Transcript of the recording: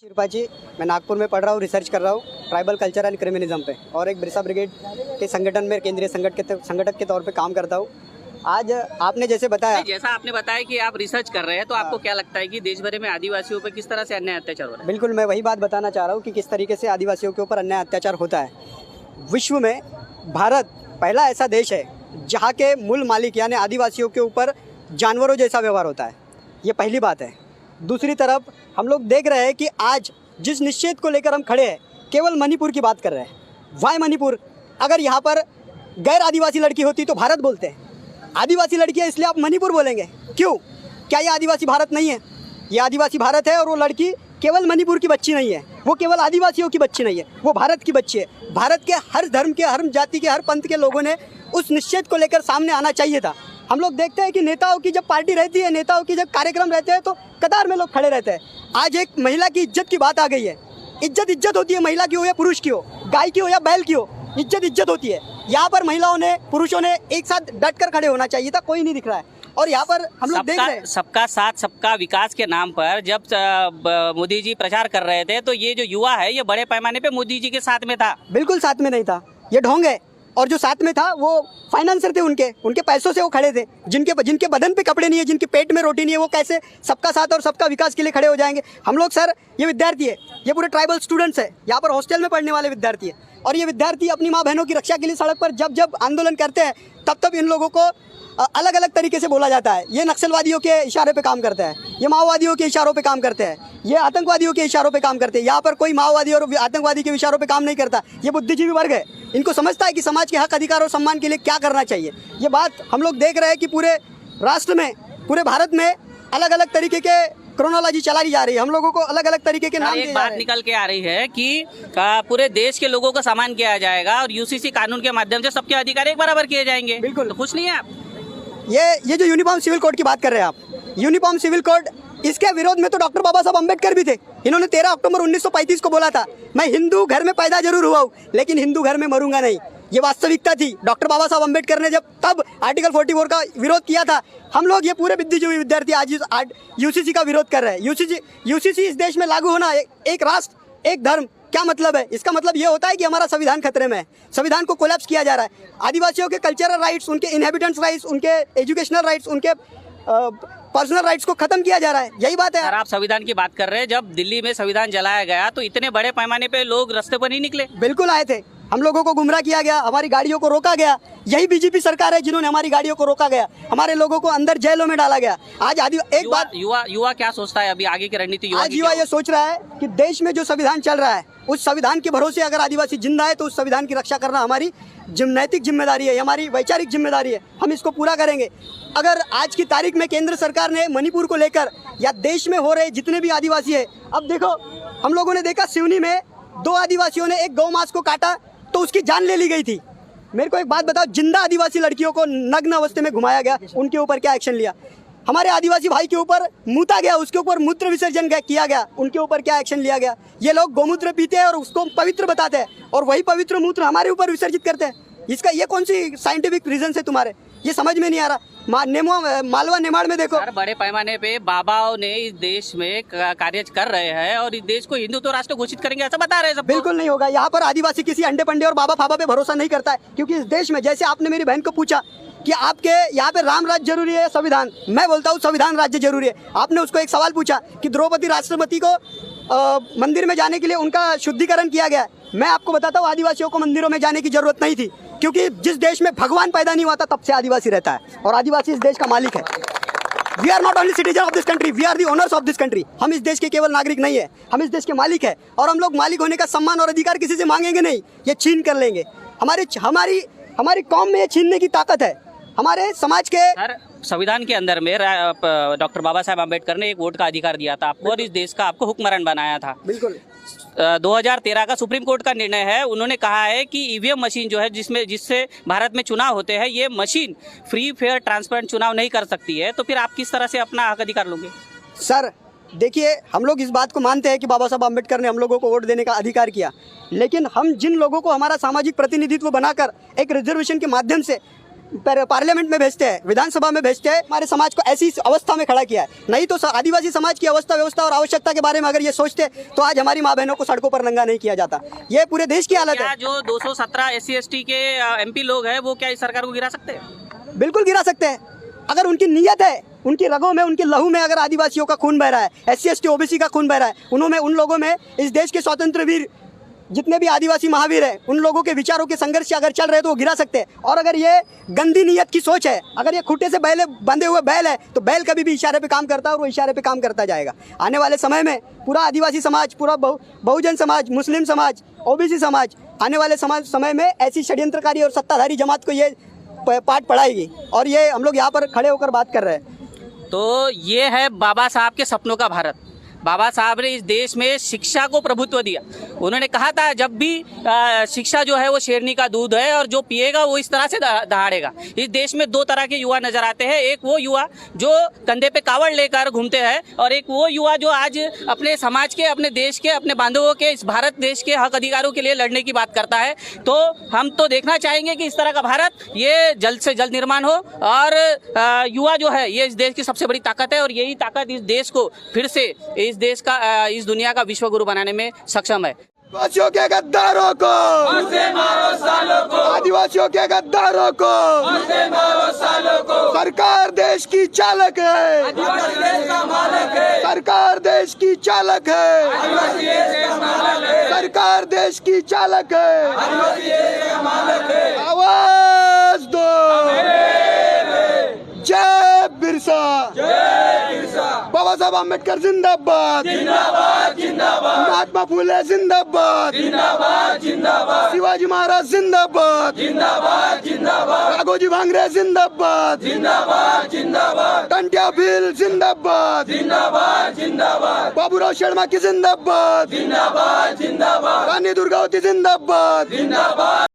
शिरपा जी, मैं नागपुर में पढ़ रहा हूँ, रिसर्च कर रहा हूँ ट्राइबल कल्चर एंड क्रिमिनिज्म पे, और एक बिरसा ब्रिगेड के संगठन में केंद्रीय संगठक के तौर पे काम करता हूँ। आज आपने जैसे बताया कि आप रिसर्च कर रहे हैं, तो आपको क्या लगता है कि देश भर में आदिवासियों पर किस तरह से अन्याय अत्याचार हो रहा है? बिल्कुल, मैं वही बात बताना चाह रहा हूँ कि किस तरीके से आदिवासियों के ऊपर अन्याय अत्याचार होता है। विश्व में भारत पहला ऐसा देश है जहाँ के मूल मालिक यानी आदिवासियों के ऊपर जानवरों जैसा व्यवहार होता है। ये पहली बात है। दूसरी तरफ हम लोग देख रहे हैं कि आज जिस निश्चित को लेकर हम खड़े हैं, केवल मणिपुर की बात कर रहे हैं। वाई मणिपुर? अगर यहाँ पर गैर आदिवासी लड़की होती तो भारत बोलते हैं, आदिवासी लड़की है इसलिए आप मणिपुर बोलेंगे क्यों? क्या ये आदिवासी भारत नहीं है? ये आदिवासी भारत है, और वो लड़की केवल मणिपुर की बच्ची नहीं है, वो केवल आदिवासियों की बच्ची नहीं है, वो भारत की बच्ची है। भारत के हर धर्म के, हर जाति के, हर पंथ के लोगों ने उस निश्चित को लेकर सामने आना चाहिए था। हम लोग देखते हैं कि नेताओं की जब पार्टी रहती है, नेताओं की जब कार्यक्रम रहते हैं, तो कतार में लोग खड़े रहते हैं। आज एक महिला की इज्जत की बात आ गई है। इज्जत होती है, महिला की हो या पुरुष की हो, गाय की हो या बैल की हो, इज्जत होती है। यहाँ पर महिलाओं ने, पुरुषों ने एक साथ डटकर खड़े होना चाहिए था, कोई नहीं दिख रहा है। और यहाँ पर हम लोग देख रहे हैं सबका साथ सबका विकास के नाम पर जब मोदी जी प्रचार कर रहे थे, तो ये जो युवा है ये बड़े पैमाने पे मोदी जी के साथ में था। बिल्कुल साथ में नहीं था, ये ढोंग है। और जो साथ में था वो फाइनेंसर थे, उनके पैसों से वो खड़े थे। जिनके बदन पे कपड़े नहीं है, जिनके पेट में रोटी नहीं है, वो कैसे सबका साथ और सबका विकास के लिए खड़े हो जाएंगे? हम लोग सर, ये विद्यार्थी है, ये पूरे ट्राइबल स्टूडेंट्स है, यहाँ पर हॉस्टल में पढ़ने वाले विद्यार्थी है, और ये विद्यार्थी अपनी माँ बहनों की रक्षा के लिए सड़क पर जब आंदोलन करते हैं, तब इन लोगों को अलग अलग तरीके से बोला जाता है। ये नक्सलवादियों के इशारे पे काम करते हैं, ये माओवादियों के इशारों पे काम करते हैं, ये आतंकवादियों के इशारों पे काम करते हैं। यहाँ पर कोई माओवादी और आतंकवादी के इशारों पे काम नहीं करता। ये बुद्धिजीवी वर्ग है, इनको समझता है कि समाज के हक, अधिकार और सम्मान के लिए क्या करना चाहिए। ये बात हम लोग देख रहे हैं कि पूरे राष्ट्र में, पूरे भारत में अलग अलग तरीके के क्रोनोलॉजी चलाई जा रही है। हम लोगों को अलग अलग तरीके के नाम दिए जा रहे हैं। एक बात निकल के आ रही है कि पूरे देश के लोगों का सम्मान किया जाएगा और यूसीसी कानून के माध्यम से सबके अधिकार एक बराबर किए जाएंगे। बिल्कुल, तो खुश नहीं है आप? ये जो यूनिफॉर्म सिविल कोड की बात कर रहे हैं आप, यूनिफॉर्म सिविल कोड, इसके विरोध में तो डॉक्टर बाबा साहब अम्बेडकर भी थे। इन्होंने 13 अक्टूबर 1935 को बोला था, मैं हिंदू घर में पैदा जरूर हुआ हूँ, लेकिन हिंदू घर में मरूंगा नहीं। ये वास्तविकता थी। डॉक्टर बाबा साहब अम्बेडकर ने तब आर्टिकल 44 का विरोध किया था। हम लोग ये पूरे बुद्धिजीवी विद्यार्थी आज यूसीसी का विरोध कर रहे हैं। यूसीसी इस देश में लागू होना, एक राष्ट्र एक धर्म, क्या मतलब है? इसका मतलब ये होता है कि हमारा संविधान खतरे में है, संविधान को कोलैप्स किया जा रहा है। आदिवासियों के कल्चरल राइट्स, उनके इनहेबिटेंट्स राइट्स, उनके एजुकेशनल राइट्स, उनके पर्सनल राइट्स को खत्म किया जा रहा है। यही बात है। आप संविधान की बात कर रहे हैं, जब दिल्ली में संविधान जलाया गया तो इतने बड़े पैमाने पे लोग रास्ते पर नहीं निकले? बिल्कुल आए थे। हम लोगों को गुमराह किया गया, हमारी गाड़ियों को रोका गया। यही बीजेपी सरकार है जिन्होंने हमारी गाड़ियों को रोका गया, हमारे लोगों को अंदर जेलों में डाला गया। आज युवा क्या सोचता है अभी आगे की रणनीति? आज युवा ये सोच रहा है कि देश में जो संविधान चल रहा है, उस संविधान के भरोसे अगर आदिवासी जिंदा है, तो उस संविधान की रक्षा करना हमारी नैतिक जिम्मेदारी है, हमारी वैचारिक जिम्मेदारी है। हम इसको पूरा करेंगे। अगर आज की तारीख में केंद्र सरकार ने मणिपुर को लेकर, या देश में हो रहे जितने भी आदिवासी है, अब देखो, हम लोगों ने देखा सिवनी में 2 आदिवासियों ने एक गौ मांस को काटा तो उसकी जान ले ली गई थी। मेरे को एक बात बताओ, जिंदा आदिवासी लड़कियों को नग्न अवस्था में घुमाया गया, उनके ऊपर क्या एक्शन लिया? हमारे आदिवासी भाई के ऊपर मूता गया, उसके ऊपर मूत्र विसर्जन किया गया, उनके ऊपर क्या एक्शन लिया गया? ये लोग गौमूत्र पीते हैं और उसको पवित्र बताते हैं, और वही पवित्र मूत्र हमारे ऊपर विसर्जित करते हैं। इसका ये कौन सी साइंटिफिक रीजन है तुम्हारे? ये समझ में नहीं आ रहा। मालवा नेमाड़ में देखो, बड़े पैमाने पे बाबाओं ने इस देश में कार्य कर रहे हैं और इस देश को हिंदुत्व राष्ट्र घोषित करेंगे, ऐसा बता रहे हैं सब। बिल्कुल नहीं होगा। यहाँ पर आदिवासी किसी अंडे पंडे और बाबा फाबा पे भरोसा नहीं करता है, क्योंकि इस देश में, जैसे आपने मेरी बहन को पूछा कि आपके यहाँ पे राम राज्य जरूरी है संविधान, मैं बोलता हूँ संविधान राज्य जरूरी है। आपने उसको एक सवाल पूछा कि द्रौपदी राष्ट्रपति को मंदिर में जाने के लिए उनका शुद्धिकरण किया गया। मैं आपको बताता हूँ, आदिवासियों को मंदिरों में जाने की जरूरत नहीं थी, क्योंकि जिस देश में भगवान पैदा नहीं हुआ था, तब से आदिवासी रहता है, और आदिवासी इस देश का मालिक है। We are not only citizen of this country, we are the owners of this country. हम इस देश के केवल नागरिक नहीं है, हम इस देश के मालिक है, और हम लोग मालिक होने का सम्मान और अधिकार किसी से मांगेंगे नहीं, ये छीन कर लेंगे। हमारी कौम में ये छीनने की ताकत है, हमारे समाज के। संविधान के अंदर में डॉक्टर बाबा साहब अम्बेडकर ने एक वोट का अधिकार दिया था आपको, और इस देश का आपको हुक्मरान बनाया था। बिल्कुल। 2013 का सुप्रीम कोर्ट का निर्णय है, उन्होंने कहा है कि ईवीएम मशीन जो है, जिससे भारत में चुनाव होते हैं, ये मशीन फ्री फेयर ट्रांसपेरेंट चुनाव नहीं कर सकती है। तो फिर आप किस तरह से अपना हक अधिकार लोगे? सर देखिए, हम लोग इस बात को मानते हैं कि बाबा साहब अम्बेडकर ने हम लोगों को वोट देने का अधिकार किया, लेकिन हम जिन लोगों को हमारा सामाजिक प्रतिनिधित्व बनाकर एक रिजर्वेशन के माध्यम से पार्लियामेंट में भेजते हैं, विधानसभा में भेजते हैं, हमारे समाज को ऐसी अवस्था में खड़ा किया है। नहीं तो आदिवासी समाज की अवस्था व्यवस्था और आवश्यकता के बारे में अगर ये सोचते तो आज हमारी माँ बहनों को सड़कों पर नंगा नहीं किया जाता। ये पूरे देश की हालत क्या है। जो 217 SC/ST के MP लोग हैं वो क्या इस सरकार को गिरा सकते हैं? बिल्कुल गिरा सकते हैं अगर उनकी नीयत है, उनकी रगों में, उनके लहू में अगर आदिवासियों का खून बह रहा है, SC/ST OBC का खून बह रहा है, उन लोगों में, इस देश के स्वतंत्र वीर जितने भी आदिवासी महावीर हैं, उन लोगों के विचारों के संघर्ष से अगर चल रहे तो वो गिरा सकते हैं। और अगर ये गंदी नीयत की सोच है, अगर ये खूंटे से बंधे हुए बैल है, तो बैल कभी भी इशारे पे काम करता है और वो इशारे पे काम करता जाएगा। आने वाले समय में पूरा आदिवासी समाज, पूरा बहुजन समाज, मुस्लिम समाज, OBC समाज, आने वाले समय में ऐसी षड्यंत्रकारी और सत्ताधारी जमात को ये पाठ पढ़ाएगी। और ये हम लोग यहाँ पर खड़े होकर बात कर रहे हैं। तो ये है बाबा साहब के सपनों का भारत। बाबा साहब ने इस देश में शिक्षा को प्रभुत्व दिया। उन्होंने कहा था जब भी शिक्षा जो है वो शेरनी का दूध है और जो पिएगा वो इस तरह से दहाड़ेगा। इस देश में दो तरह के युवा नजर आते हैं, एक वो युवा जो कंधे पे कावड़ लेकर घूमते हैं और एक वो युवा जो आज अपने समाज के, अपने देश के, अपने बांधवों के, इस भारत देश के हक अधिकारों के लिए लड़ने की बात करता है। तो हम तो देखना चाहेंगे कि इस तरह का भारत ये जल्द से जल्द निर्माण हो और युवा जो है ये इस देश की सबसे बड़ी ताकत है और यही ताकत इस देश को फिर से इस देश का, इस दुनिया का विश्व गुरु बनाने में सक्षम है। आदिवासियों के गद्दारों को मारो सालों को, आदिवासियों के गद्दारों को मारो सालों को। सरकार देश की चालक है, आदिवासी देश का मालक है। सरकार देश की चालक है, आदिवासी देश का मालक है। सरकार देश की चालक है, आदिवासी देश का मालक है। आवाज दो, जय बिरसा, जय बिरसा। बाबा साहब अम्बेडकर जिंदाबाद, जिंदाबाद जिंदाबाद। महात्मा फुले जिंदाबाद, जिंदाबाद जिंदाबाद। शिवाजी महाराज जिंदाबाद, जिंदाबाद जिंदाबाद। राघोजी भांगरे जिंदाबाद, जिंदाबाद जिंदाबाद। टंट्या भील जिंदाबाद, जिंदाबाद जिंदाबाद। बाबूराव शर्मा की जिंदाबाद, जिंदाबाद जिंदाबाद। रानी दुर्गावती जिंदाबाद, जिंदाबाद।